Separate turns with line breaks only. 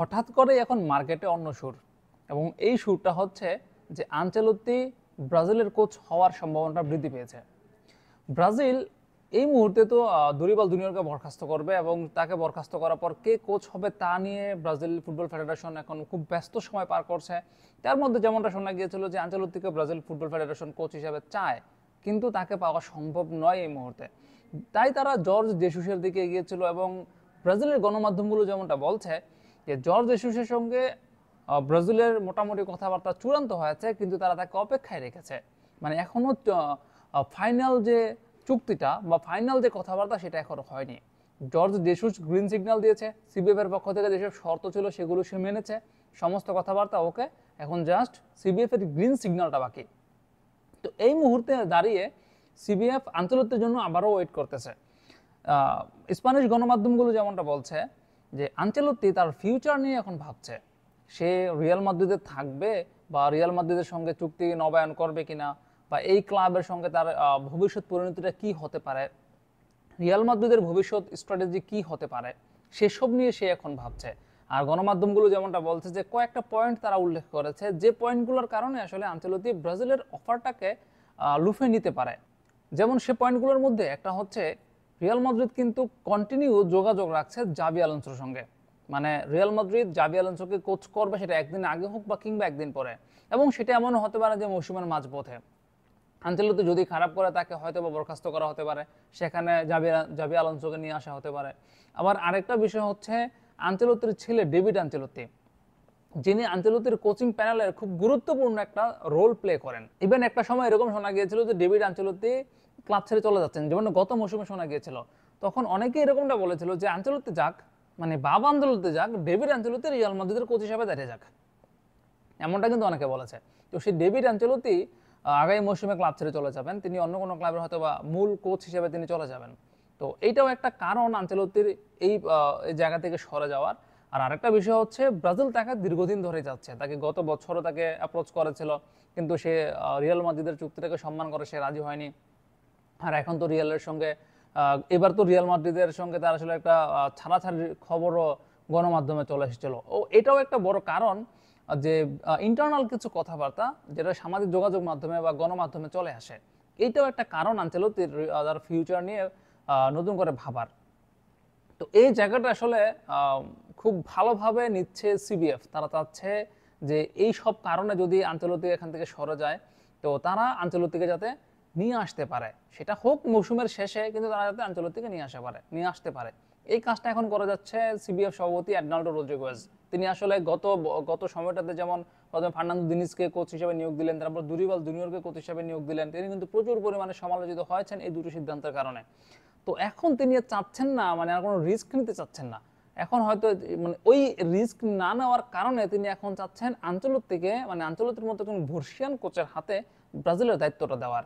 হঠাৎ করে এখন মার্কেটে অন্য সুর, এবং এই সুরটা হচ্ছে যে আনচেলত্তি ব্রাজিলের কোচ হওয়ার সম্ভাবনাটা বৃদ্ধি পেয়েছে। ব্রাজিল এই মুহূর্তে তো দুরিবাল জুনিয়রকে বরখাস্ত করবে, এবং তাকে বরখাস্ত করার পর কে কোচ হবে তা নিয়ে ব্রাজিল ফুটবল ফেডারেশন এখন খুব ব্যস্ত সময় পার করছে। তার মধ্যে যেমনটা শোনা গিয়েছিল যে আনচেলত্তিকে ব্রাজিল ফুটবল ফেডারেশন কোচ হিসেবে চায়, কিন্তু তাকে পাওয়া সম্ভব নয় এই মুহূর্তে। তাই তারা জর্জ জেসুসের দিকে এগিয়েছিল, এবং ব্রাজিলের গণমাধ্যমগুলো যেমনটা বলছে যে জর্জ জেসুসের সঙ্গে ব্রাজিলের মোটামুটি কথাবার্তা চূড়ান্ত হয়েছে, কিন্তু তারা তাকে অপেক্ষায় রেখেছে। মানে এখনো ফাইনাল যে চুক্তিটা বা ফাইনাল যে কথাবার্তা সেটা এখনো হয়নি। জর্জ জেসুস গ্রিন সিগন্যাল দিয়েছে, সিবিএফ এর পক্ষ থেকে যেসব শর্ত ছিল সেগুলো সে মেনেছে, সমস্ত কথাবার্তা ওকে, এখন জাস্ট সিবিএফ এর গ্রিন সিগন্যালটা বাকি। তো এই মুহূর্তে দাঁড়িয়ে সিবিএফ আনচেলত্তির জন্য আবারও ওয়েট করতেছে। স্প্যানিশ গণমাধ্যমগুলো যেমনটা বলছে যে আনচেলত্তি তার ফিউচার নিয়ে এখন ভাবছে, সে রিয়াল মাদ্রিদে থাকবে বা রিয়াল মাদ্রিদের সঙ্গে চুক্তি নবায়ন করবে কিনা, বা এই ক্লাবের সঙ্গে তার ভবিষ্যৎ পরিণতিটা কি হতে পারে, রিয়াল মাদ্রিদের ভবিষ্যৎ স্ট্র্যাটেজি কি হতে পারে, সেসব নিয়ে সে এখন ভাবছে। আর গণমাধ্যমগুলো যেমনটা বলছে যে কয়েকটা পয়েন্ট তারা উল্লেখ করেছে, যে পয়েন্টগুলোর কারণে আসলে আনচেলত্তি ব্রাজিলের অফারটাকে লুফে নিতে পারে। যেমন সে পয়েন্টগুলোর মধ্যে একটা হচ্ছে, রিয়াল মাদ্রিদ কিন্তু কন্টিনিউ যোগাযোগ রাখছে জাবি আলোনসোর সঙ্গে। মানে রিয়াল মাদ্রিদ জাবি আলোনসোকে কোচ করবে, সেটা একদিন আগে হোক বা কিংবা একদিন পরে, এবং সেটা এমনও হতে পারে যে মৌসুমের মাঝপথে আনচেলত্তি যদি খারাপ করে তাকে হয়তো বা বরখাস্ত করা হতে পারে, সেখানে জাবি আলোনসোকে নিয়ে আসা হতে পারে। আবার আরেকটা বিষয় হচ্ছে, আনচেলত্তির ছেলে ডেভিড আনচেলত্তি, যিনি আনচেলত্তির কোচিং প্যানেলের খুব গুরুত্বপূর্ণ একটা রোল প্লে করেন। ইভেন একটা সময় এরকম শোনা গিয়েছিল যে ডেভিড আনচেলত্তি ক্লাব ছেড়ে চলে যাচ্ছেন, যেমন গত মৌসুমে শোনা গিয়েছিল। তখন অনেকেই এরকমটা বলেছিল যে আনচেলত্তি যাক, মানে বাবা আনচেলত্তি যাক, ডেভিড আনচেলত্তি রিয়াল মাদ্রিদের কোচ হিসেবে দাঁড়িয়ে যাক, এমনটা কিন্তু অনেকে বলেছে। তো সেই ডেভিড আনচেলত্তি আগামী মৌসুমে ক্লাব ছেড়ে চলে যাবেন, তিনি অন্য কোনো ক্লাবের হয়তো বা মূল কোচ হিসেবে তিনি চলে যাবেন। তো এইটাও একটা কারণ আনচেলত্তির এই জায়গা থেকে সরে যাওয়ার। আর আরেকটা বিষয় হচ্ছে, ব্রাজিল তাকে দীর্ঘদিন ধরে যাচ্ছে, তাকে গত বছরও তাকে অ্যাপ্রোচ করেছিল, কিন্তু সে রিয়াল মাদ্রিদের চুক্তিটাকে সম্মান করে সে রাজি হয়নি। আর এখন তো রিয়ালের সঙ্গে এবার তো রিয়াল মাদ্রিদের সঙ্গে তার আসলে একটা ছাড়াছাড়ির খবরও গণমাধ্যমে চলে এসেছিল। ও এটাও একটা বড় কারণ যে ইন্টারনাল কিছু কথাবার্তা যেটা সামাজিক যোগাযোগ মাধ্যমে বা গণমাধ্যমে চলে আসে, এইটাও একটা কারণ আনচেলত্তির তার ফিউচার নিয়ে নতুন করে ভাবার। তো এই জায়গাটা আসলে খুব ভালোভাবে নিচ্ছে সিবিএফ। তারা চাচ্ছে যে এই সব কারণে যদি আনচেলত্তি এখান থেকে সরে যায়, তো তারা আনচেলত্তিকে যাতে নিয়ে আসতে পারে, সেটা হোক মৌসুমের শেষে, কিন্তু তারা যাতে আনচেলত্তিকে নিয়ে আসতে পারে। এই কাজটা এখন করে যাচ্ছে সিবিএফ সভাপতি এডনাল্ডো রদ্রিগেজ। তিনি আসলে গত সময়টাতে যেমন প্রথমে ফার্নান্দো দিনিজকে কোচ হিসেবে নিয়োগ দিলেন, তারপর দুরিবাল জুনিয়রকে কোচ হিসেবে নিয়োগ দিলেন, তিনি কিন্তু প্রচুর পরিমাণে সমালোচিত হয়েছেন এই দুটো সিদ্ধান্তের কারণে। তো এখন তিনি চাচ্ছেন না, মানে আর কোনো রিস্ক নিতে চাচ্ছেন না। এখন হয়তো মানে ওই রিস্ক না নেওয়ার কারণে তিনি এখন চাচ্ছেন আনচেলত্তিকে, মানে আনচেলত্তির মতো একজন বর্ষিয়ান কোচের হাতে ব্রাজিলের দায়িত্বটা দেওয়ার।